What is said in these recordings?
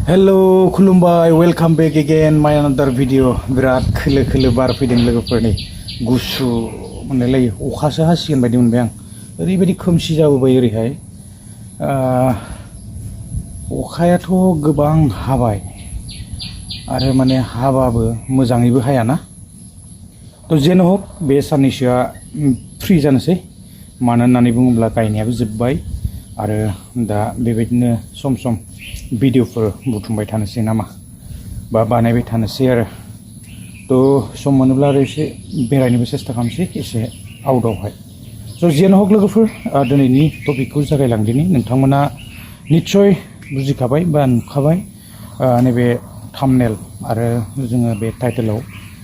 hello खुलुमबाय welcome बेक again माय अनदार video बिराद खोलो खोलो बार फैदों लोगोफोरनि गुसु मोनलायो अखासो हासिगोन बायदि मोनबाय आं ओरैबायदि खोमसि जाबोबाय ओरैहाय अखायाथ' गोबां हाबाय आरो माने हाबाबो मोजाङैबो हायाना थ' जेन हक बे साननैसोआ फ्रि जानोसै मानो होननानै बुङोब्ला गायनायाबो जोब्बाय आरो दा बेबायदिनो सम सम भिडिअफोर बुथुमबाय थानोसै नामा बा बानायबाय थानोसै आरो थ' सम मोनोब्ला आरो एसे बेरायनोबो सेस्था खालामसै एसे आउटआवहाय स' जेन हक लोगोफोर दिनैनि टपिकखौ जागायलांदिनि नोंथांमोना निस्सय बुजिखाबाय बा नुखाबाय नैबे थाम्बनेल आरो जोङो बे टाइटेलाव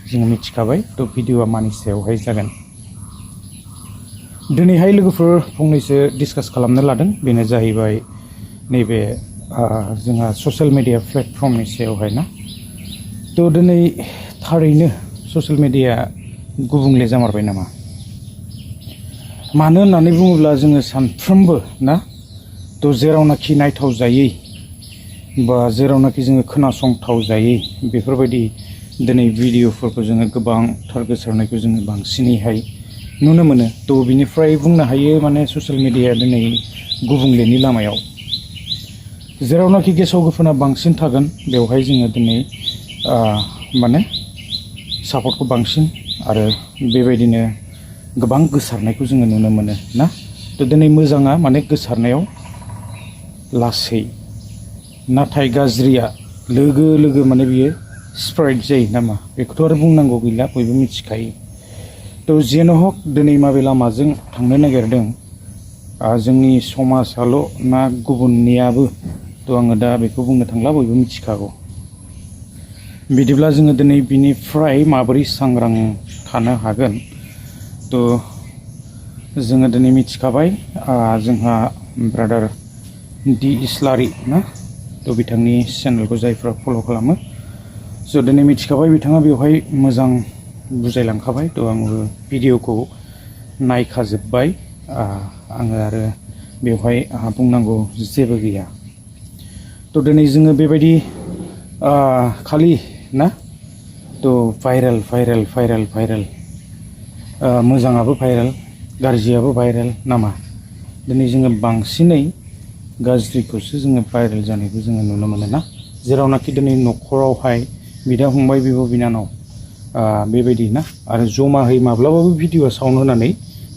जोङो मिथिखाबाय थ' भिडिअआ मानि सायावहाय जागोन दिनैहाय लोगोफोर फंनैसो डिसकास खालामनो लादों बेनो जाहैबाय नैबे जोंहा ससियेल मिडिया प्लेटफर्मनि सायावहाय ना थ' दिनै थारैनो ससियेल मिडिया गुबुंले जामारबाय नामा मानो होननानै बुङोब्ला जोङो सानफ्रोमबो ना थ' जेरावनाखि नायथाव जायै बा जेरावनाखि जोङो खोनासंथाव जायै बेफोरबायदि दिनै भिडिअफोरखौ जोङो गोबांथार गोसारनायखौ जोङो बांसिनैहाय नुनो मोनो थ' बिनिफ्राय बुंनो हायो माने ससियेल मिडियाया दिनै गुबुंलेनि लामायाव जेरावनाखि गेसाव गोफोना बांसिन थागोन बेवहाय जोङो दिनै माने सापर्टखौ बांसिन आरो बेबायदिनो गोबां गोसारनायखौ जोङो नुनो मोनो ना थ' दिनै मोजाङा माने गोसारनायाव लासै नाथाय गाज्रिया लोगो लोगो माने बियो स्प्रेड जायो नामा बेखौथ' आरो बुंनांगौ गैला बयबो मिथिखायो थ' जेन हक दिनै माबे लामाजों थांनो नागिरदों जोंनि समाजाल' ना गुबुननियाबो थ' आङो दा बेखौ बुंनो थांला बयबो मिथिखागौ बिदिब्ला जोङो दिनै बिनिफ्राय माबोरै सांग्रां थानो हागोन थ' जोङो दिनै मिथिखाबाय जोंहा ब्रादार डि इस्लारि ना थ' बिथांनि चेनेलखौ जायफ्रा फल' खालामो स' दिनै मिथिखाबाय बिथाङा बेवहाय मोजां बुजायलांखाबाय थ' आंबो भिडिअखौ नायखाजोब्बाय आङो आरो बेवहाय आंहा बुंनांगौ जेबो गैया थ' दिनै जोङो बेबायदि खालि ना थ' भाइरेल मोजाङाबो भाइरेल गाज्रियाबो भाइरेल नामा दिनै जोङो बांसिनै गाज्रिखौसो जोङो भाइरेल जानायखौ जोङो नुनो मोनो ना जेरावनाखि दिनै न'खरावहाय बिदा फंबाय बिब' बिनानाव बेबायदि ना आरो जमाहै माब्लाबाबो भिडिअ साउन्ड होनानै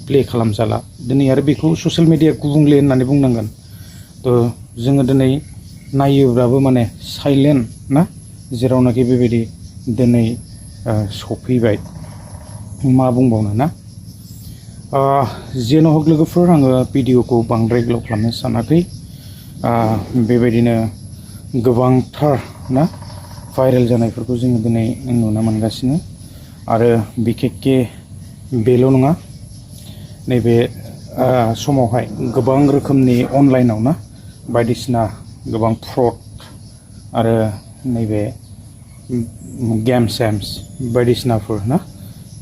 प्ले खालामजाला दिनै आरो बेखौ ससियेल मिडिया गुबुंले होननानै बुंनांगोन थ' जोङो दिनै नायोब्लाबो माने साइलेन्ट ना जेरावनाखि बेबायदि दिनै सफैबाय मा बुंबावनो ना जेन' हक लोगोफोर आङो भिडिअखौ बांद्राय गोलाव खालामनो सानाखै बेबायदिनो गोबांथार ना भाइरेल जानायफोरखौ जोङो दिनै नुनो मोनगासिनो आरो बिखेकखे बेल' नङा नैबे समावहाय गोबां रोखोमनि अनलाइनाव ना बायदिसिना गोबां फ्रड आरो नैबे गेम्स बायदिसिनाफोर ना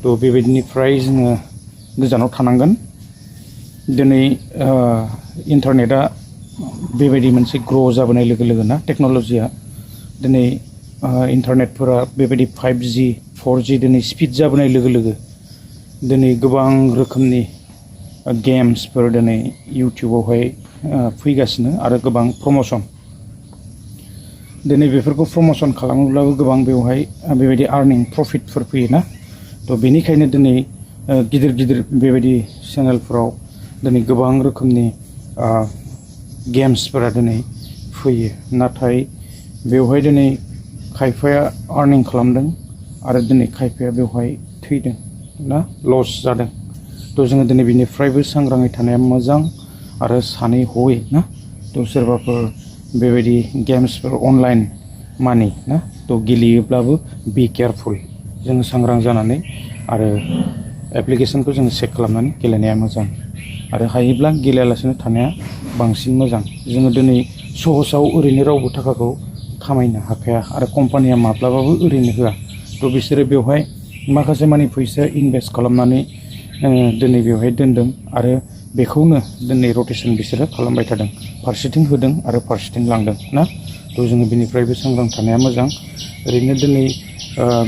थ' बेबायदिनिफ्राय जोङो गोजानाव थानांगोन दिनै इन्टारनेटआ बेबायदि मोनसे ग्र' जाबोनाय लोगो लोगो ना टेक्न'लजिया दिनै इन्टारनेटफोरा बेबायदि 5G 4G दिनै स्पिड जाबोनाय लोगो लोगो दिनै गोबां रोखोमनि गेम्सफोर दिनै इउटिउबावहाय फैगासिनो आरो गोबां प्रम'सन दिनै बेफोरखौ प्रम'सन खालामोब्लाबो गोबां बेवहाय बेबायदि आर्निं प्रफिटफोर फैयोना थ' बेनिखायनो दिनै गिदिर गिदिर बेबायदि चेनेलफोराव दिनै गोबां रोखोमनि गेम्सफोरा दिनै फैयो नाथाय बेवहाय दिनै खायफाया आर्निं खालामदों आरो दिनै खायफाया बेवहाय थैदों ना लस जादों थ' जोङो दिनै बिनिफ्रायबो सांग्राङै थानाया मोजां आरो सानै हयै ना थ' सोरबाफोर बेबायदि गेम्सफोर अनलाइन मानि ना थ' गेलेयोब्लाबो बि केयारफुल जोङो सांग्रां जानानै आरो एप्लिकेसनखौ जोङो चेक खालामनानै गेलेनाया मोजां आरो हायोब्ला गेलेयालासिनो थानाया बांसिन मोजां जोङो दिनै सहसाव ओरैनो रावबो थाखाखौ खामायनो हाखाया आरो कम्पानिया माब्लाबाबो ओरैनो होआ थ' बिसोरो बेवहाय माखासे मानि फैसा इनभेस्ट खालामनानै दिनै बेवहाय दोनदों आरो बेखौनो दिनै रटेसन बिसोरो खालामबाय थादों फारसेथिं होदों आरो फारसेथिं लांदों ना थ' जोङो बिनिफ्रायबो सांग्रां थानाया मोजां ओरैनो दिनै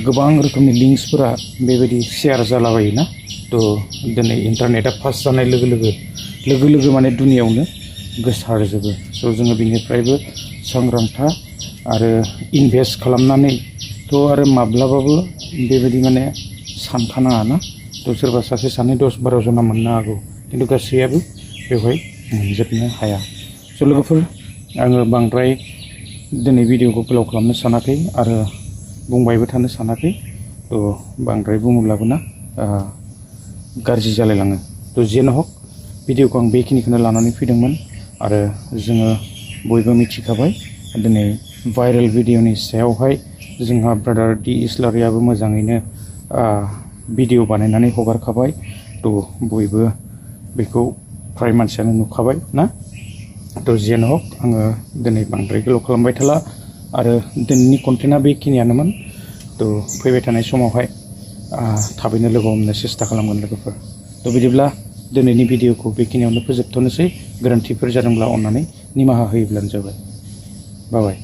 गोबां रोखोमनि लिंक्सफोरा बेबायदि शेयार जालाबायोना थ' दिनै इन्टारनेटआ फास्ट जानाय लोगो लोगो माने दुनियावनो गोसारजोबो स' जोङो बिनिफ्रायबो सांग्रांथा आरो इनभेस्ट खालामनानै थ' आरो माब्लाबाबो बेबायदि माने सानखानाङा ना थ' सोरबा सासे सानै 10-12 जना मोननो हागौ खिन्थु गासैयाबो बेवहाय मोनजोबनो हाया स' लोगोफोर आङो बांद्राय दिनै भिडिअखौ गोलाव खालामनो सानाखै आरो बुंबायबो थानो सानाखै थ' बांद्राय बुङोब्लाबो ना गाज्रि जालायलाङो थ' जेन हक भिडिअखौ आं बेखिनिखौनो लानानै फैदोंमोन आरो जोङो बयबो मिथिखाबाय दिनै भाइरेल भिडिअनि सायावहाय जोंहा ब्रादार डि इस्लारियाबो मोजाङैनो भिडिअ बानायनानै हगारखाबाय थ' बयबो बेखौ फ्राय मानसियानो नुखाबाय ना थ' जेन हक आङो दिनै बांद्राय गोलाव खालामबाय थाला आरो दिनैनि कन्टेन्टआ बेखिनियानोमोन थ' फैबाय थानाय समावहाय थाबैनो लोगो हमनो सेस्था खालामगोन लोगोफोर थ' बिदिब्ला दिनैनि भिडिअखौ बेखिनियावनो फोजोबथ'नोसै गोरोन्थिफोर जादोंब्ला अन्नानै निमाहा होयोब्लानो जाबाय बाय